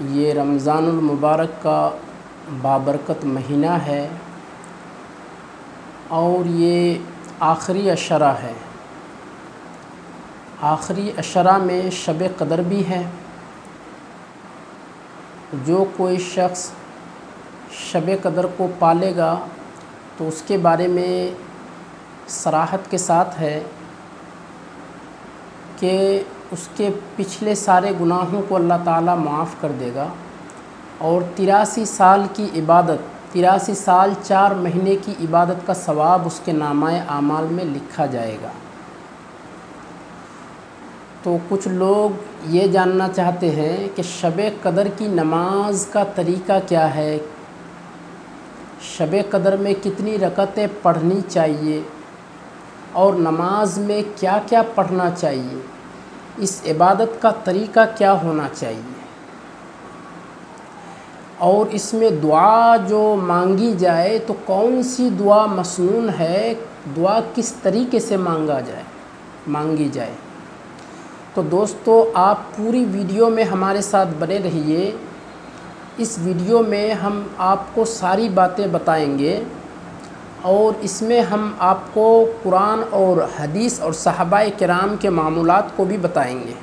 یہ رمضان المبارک کا بابرکت مہینہ ہے اور یہ آخری عشرہ ہے۔ آخری عشرہ میں شب قدر بھی ہے۔ جو کوئی شخص شب قدر کو پالے گا تو اس کے بارے میں صراحت کے ساتھ ہے کہ اس کے پچھلے سارے گناہوں کو اللہ تعالیٰ معاف کر دے گا اور 83 سال کی عبادت 83 سال 4 مہینے کی عبادت کا ثواب اس کے نامہ اعمال میں لکھا جائے گا۔ تو کچھ لوگ یہ جاننا چاہتے ہیں کہ شب قدر کی نماز کا طریقہ کیا ہے، شب قدر میں کتنی رکعتیں پڑھنی چاہیے اور نماز میں کیا کیا پڑھنا چاہیے، اس عبادت کا طریقہ کیا ہونا چاہیے، اور اس میں دعا جو مانگی جائے تو کون سی دعا مسنون ہے، دعا کس طریقے سے مانگی جائے۔ تو دوستو آپ پوری ویڈیو میں ہمارے ساتھ بنے رہیے۔ اس ویڈیو میں ہم آپ کو ساری باتیں بتائیں گے اور اس میں ہم آپ کو قرآن اور حدیث اور صحابہ کرام کے معمولات کو بھی بتائیں گے۔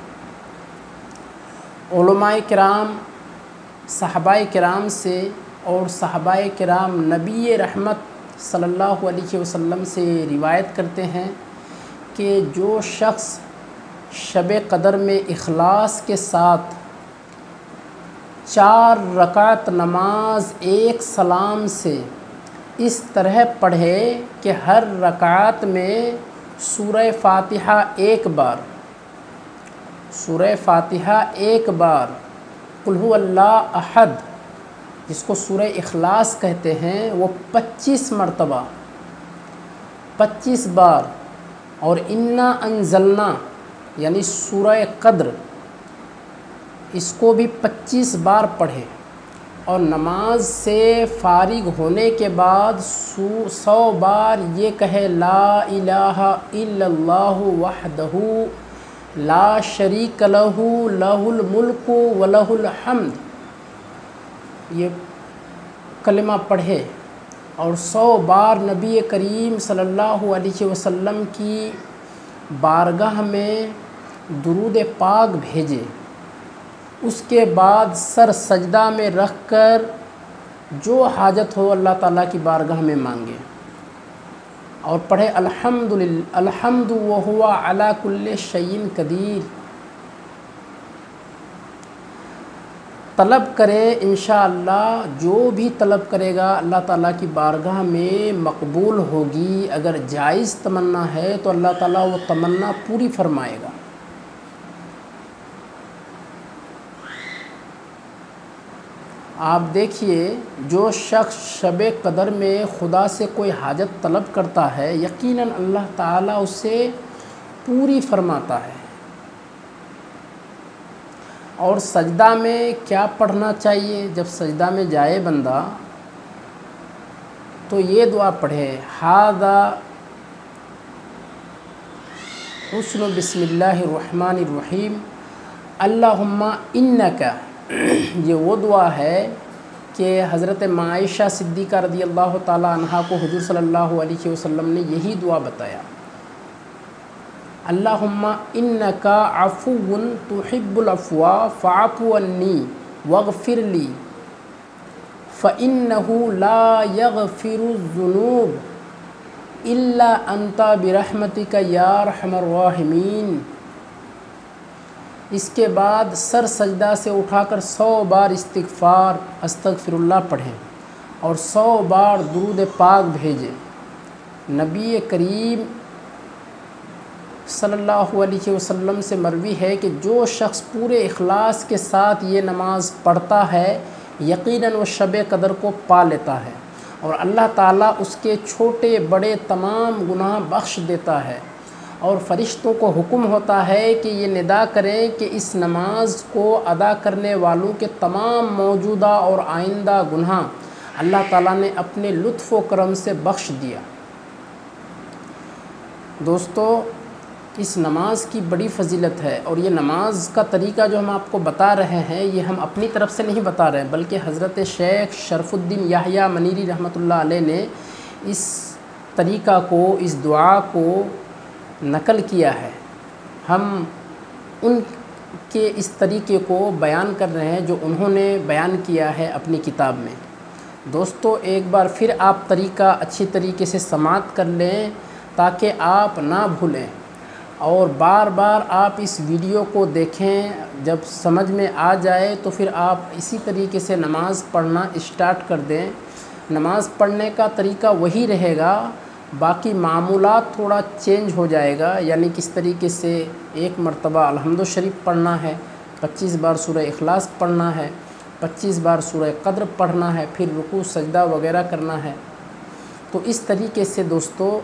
علماء کرام صحابہ کرام سے اور صحابہ کرام نبی رحمت صلی اللہ علیہ وسلم سے روایت کرتے ہیں کہ جو شخص شب قدر میں اخلاص کے ساتھ 4 رکعت نماز ایک سلام سے اس طرح پڑھے کہ ہر رکعت میں سورہ فاتحہ ایک بار قل هو اللہ احد جس کو سورہ اخلاص کہتے ہیں وہ 25 مرتبہ 25 بار، اور انا انزلنا یعنی سورہ قدر اس کو بھی 25 بار پڑھے، اور نماز سے فارغ ہونے کے بعد 100 بار یہ کہے لا الہ الا اللہ وحدہ لا شریک لہ لہ الملک ولہ الحمد، یہ کلمہ پڑھے اور 100 بار نبی کریم صلی اللہ علیہ وسلم کی بارگاہ میں درود پاک بھیجے۔ اس کے بعد سر سجدہ میں رکھ کر جو حاجت ہو اللہ تعالیٰ کی بارگاہ میں مانگے اور پڑھے الحمد وہو علی کل شیء قدیر، طلب کرے انشاءاللہ جو بھی طلب کرے گا اللہ تعالیٰ کی بارگاہ میں مقبول ہوگی۔ اگر جائز تمنا ہے تو اللہ تعالیٰ وہ تمنا پوری فرمائے گا۔ آپ دیکھیے جو شخص شب قدر میں خدا سے کوئی حاجت طلب کرتا ہے یقیناً اللہ تعالیٰ اسے پوری فرماتا ہے۔ اور سجدہ میں کیا پڑھنا چاہیے، جب سجدہ میں جائے بندہ تو یہ دعا پڑھے ھذا حسن بسم اللہ الرحمن الرحیم اللہم انکا، یہ وہ دعا ہے کہ حضرت عائشہ صدیقہ رضی اللہ تعالیٰ عنہا کو حضور صلی اللہ علیہ وسلم نے یہی دعا بتایا، اللہم انکا عفو تحب العفو فاعف عنی واغفر لی فإنہ لا یغفر الذنوب الا انت برحمتک یا ارحم الراحمین۔ اس کے بعد سر سجدہ سے اٹھا کر 100 بار استغفر اللہ پڑھیں اور 100 بار درود پاک بھیجیں۔ نبی کریم صلی اللہ علیہ وسلم سے مروی ہے کہ جو شخص پورے اخلاص کے ساتھ یہ نماز پڑھتا ہے یقیناً وہ شب قدر کو پا لیتا ہے اور اللہ تعالیٰ اس کے چھوٹے بڑے تمام گناہ بخش دیتا ہے، اور فرشتوں کو حکم ہوتا ہے کہ یہ ندا کریں کہ اس نماز کو ادا کرنے والوں کے تمام موجودہ اور آئندہ گناہ اللہ تعالیٰ نے اپنے لطف و کرم سے بخش دیا۔ دوستو اس نماز کی بڑی فضیلت ہے، اور یہ نماز کا طریقہ جو ہم آپ کو بتا رہے ہیں یہ ہم اپنی طرف سے نہیں بتا رہے ہیں، بلکہ حضرت شیخ شرف الدین یحییٰ منیری رحمۃ اللہ علیہ نے اس طریقہ کو، اس دعا کو نقل کیا ہے۔ ہم ان کے اس طریقے کو بیان کر رہے ہیں جو انہوں نے بیان کیا ہے اپنی کتاب میں۔ دوستو ایک بار پھر آپ طریقہ اچھی طریقے سے سماعت کر لیں تاکہ آپ نہ بھولیں، اور بار بار آپ اس ویڈیو کو دیکھیں، جب سمجھ میں آ جائے تو پھر آپ اسی طریقے سے نماز پڑھنا اسٹارٹ کر دیں۔ نماز پڑھنے کا طریقہ وہی رہے گا، باقی معمولات تھوڑا چینج ہو جائے گا، یعنی کس طریقے سے ایک مرتبہ الحمد شریف پڑھنا ہے، 25 بار سورہ اخلاص پڑھنا ہے، 25 بار سورہ قدر پڑھنا ہے، پھر رکوع سجدہ وغیرہ کرنا ہے۔ تو اس طریقے سے دوستو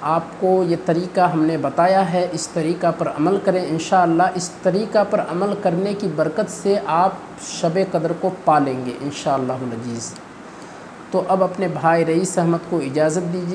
آپ کو یہ طریقہ ہم نے بتایا ہے، اس طریقہ پر عمل کریں انشاءاللہ۔ اس طریقہ پر عمل کرنے کی برکت سے آپ شب قدر کو پالیں گے انشاءاللہ العزیز۔ تو اب اپنے بھائی رئیس احمد کو اجازت دیجیے۔